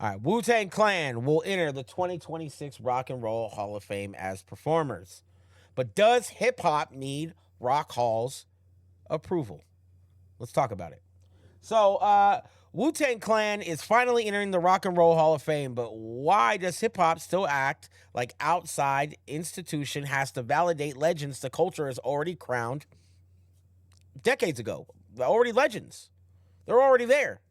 All right, Wu-Tang Clan will enter the 2026 Rock and Roll Hall of Fame as performers. But does hip hop need Rock Hall's approval? Let's talk about it. So, Wu-Tang Clan is finally entering the Rock and Roll Hall of Fame, but why does hip hop still act like outside institution has to validate legends the culture has already crowned decades ago? They're already legends. They're already there.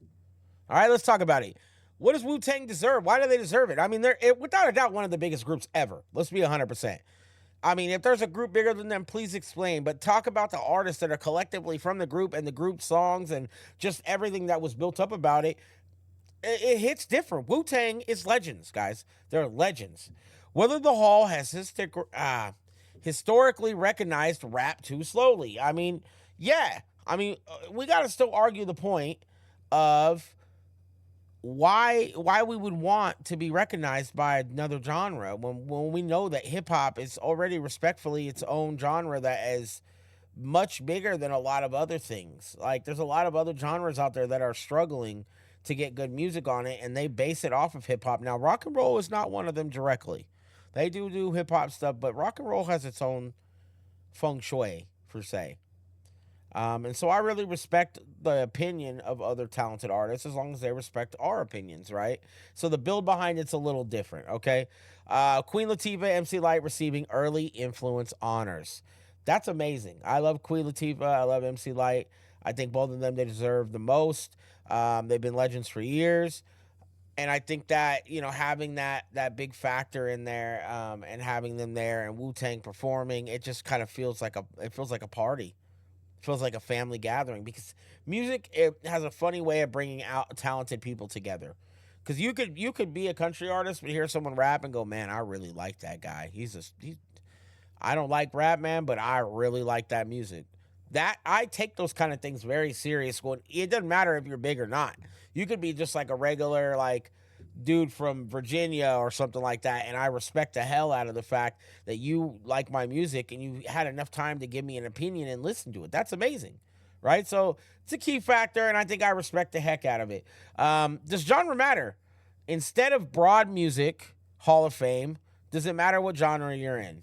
All right, let's talk about it. What does Wu-Tang deserve? Why do they deserve it? I mean, they're without a doubt one of the biggest groups ever. Let's be 100%. I mean, if there's a group bigger than them, please explain. But talk about the artists that are collectively from the group and the group songs and just everything that was built up about it. It hits different. Wu-Tang is legends, guys. They're legends. Whether the Hall has historically recognized rap too slowly. I mean, yeah. I mean, we got to still argue the point of why we would want to be recognized by another genre when we know that hip hop is already respectfully its own genre that is much bigger than a lot of other things. Like there's a lot of other genres out there that are struggling to get good music on it and they base it off of hip hop. Now rock and roll is not one of them directly. They do hip hop stuff, but rock and roll has its own feng shui per se. And so I really respect the opinion of other talented artists as long as they respect our opinions, right? So the build behind it's a little different, okay? Queen Latifah, MC Light receiving early influence honors. That's amazing. I love Queen Latifah. I love MC Light. I think both of them they deserve the most. They've been legends for years. And I think that having that big factor in there, and having them there and Wu Tang performing, it just kind of feels like a party. Feels like a family gathering because music it has a funny way of bringing out talented people together. Because you could be a country artist but hear someone rap and go, man, I really like that guy. I don't like rap, man, but I really like that music. That I take those kind of things very serious. When it doesn't matter if you're big or not. You could be just like a regular like dude from Virginia or something like that, and I respect the hell out of the fact that you like my music and you had enough time to give me an opinion and listen to it. That's amazing, right? So it's a key factor, and I think I respect the heck out of it. Does genre matter? Instead of broad music Hall of Fame, does it matter what genre you're in?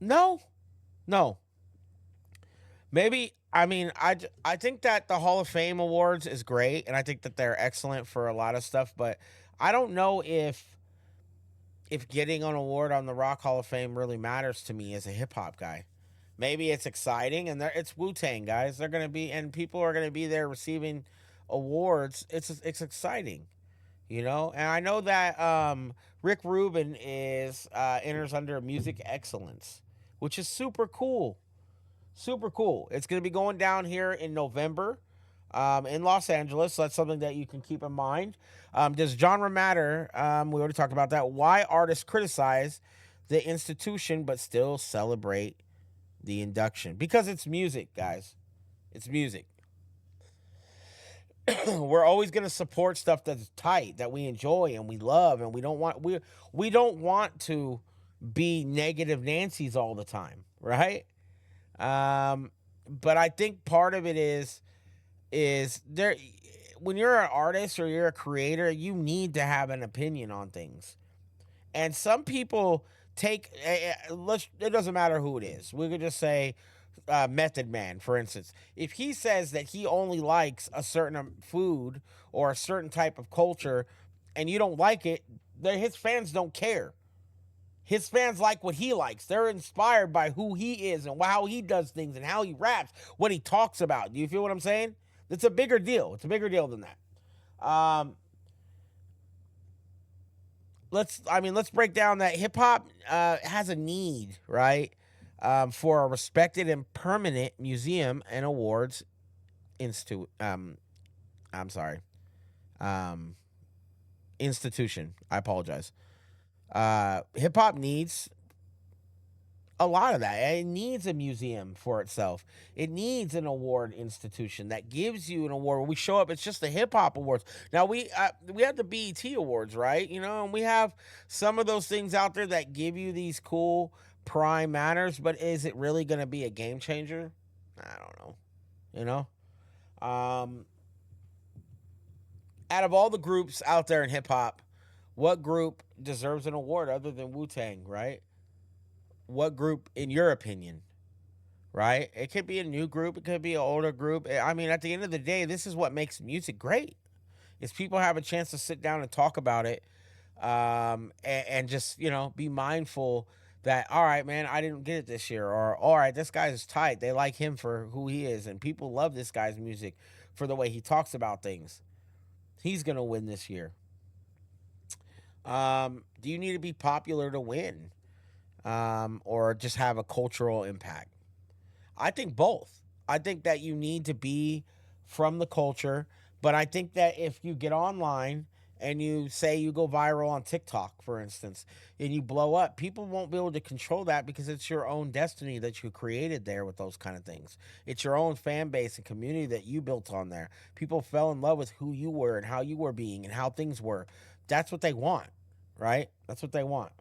No, no. Maybe I mean I think that the Hall of Fame awards is great and I think that they're excellent for a lot of stuff, but I don't know if getting an award on the Rock Hall of Fame really matters to me as a hip hop guy. Maybe it's exciting and it's Wu Tang guys. They're gonna be and people are gonna be there receiving awards. It's exciting, And I know that Rick Rubin is enters under music excellence, which is super cool. Super cool. It's going to be going down here in November in Los Angeles. So that's something that you can keep in mind. Does genre matter? We already talked about that. Why artists criticize the institution but still celebrate the induction? Because it's music, guys. It's music. We're always going to support stuff that's tight, that we enjoy and we love, and we don't want to be negative Nancy's all the time, right? But I think part of it is there when you're an artist or you're a creator, you need to have an opinion on things. And some people take it doesn't matter who it is. We could just say Method Man, for instance. If he says that he only likes a certain food or a certain type of culture and you don't like it, his fans don't care. His fans like what he likes. They're inspired by who he is and how he does things and how he raps, what he talks about. Do you feel what I'm saying? It's a bigger deal. It's a bigger deal than that. Let's break down that hip hop has a need, right, for a respected and permanent museum and awards institute. I'm sorry, institution. I apologize. Hip hop needs a lot of that. It needs a museum for itself. It needs an award institution that gives you an award. When we show up, it's just the hip hop awards. Now we have the BET awards, right? And we have some of those things out there that give you these cool prime manners. But is it really going to be a game changer? I don't know. You know, um, out of all the groups out there in hip hop, what group deserves an award other than Wu Tang? Right? What group, in your opinion? Right? It could be a new group. It could be an older group. I mean, at the end of the day, this is what makes music great. Is people have a chance to sit down and talk about it, and just be mindful that, all right, man, I didn't get it this year, or all right, this guy's tight. They like him for who he is, and people love this guy's music for the way he talks about things. He's gonna win this year. Do you need to be popular to win, or just have a cultural impact? I think both. I think that you need to be from the culture, but I think that if you get online and you say you go viral on TikTok, for instance, and you blow up, people won't be able to control that because it's your own destiny that you created there with those kind of things. It's your own fan base and community that you built on there. People fell in love with who you were and how you were being and how things were. That's what they want, right? That's what they want.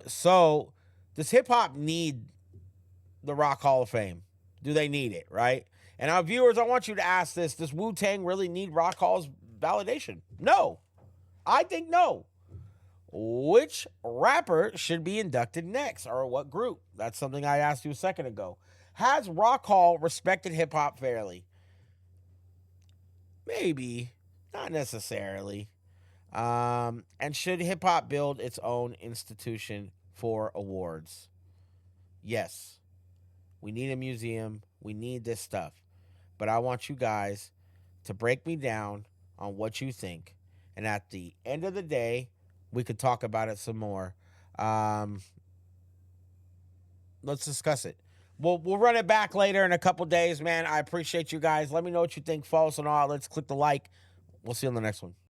So does hip hop need the Rock Hall of Fame? Do they need it, right? And our viewers, I want you to ask this: does Wu Tang really need Rock Hall's validation? No. I think no. Which rapper should be inducted next, or what group? That's something I asked you a second ago. Has Rock Hall respected hip hop fairly? Maybe. Not necessarily. And should hip hop build its own institution for awards? Yes. We need a museum. We need this stuff. But I want you guys to break me down on what you think. And at the end of the day, we could talk about it some more. Um, let's discuss it. We'll run it back later in a couple days, man. I appreciate you guys. Let me know what you think. Follow us on all outlets. Click the like. We'll see you on the next one.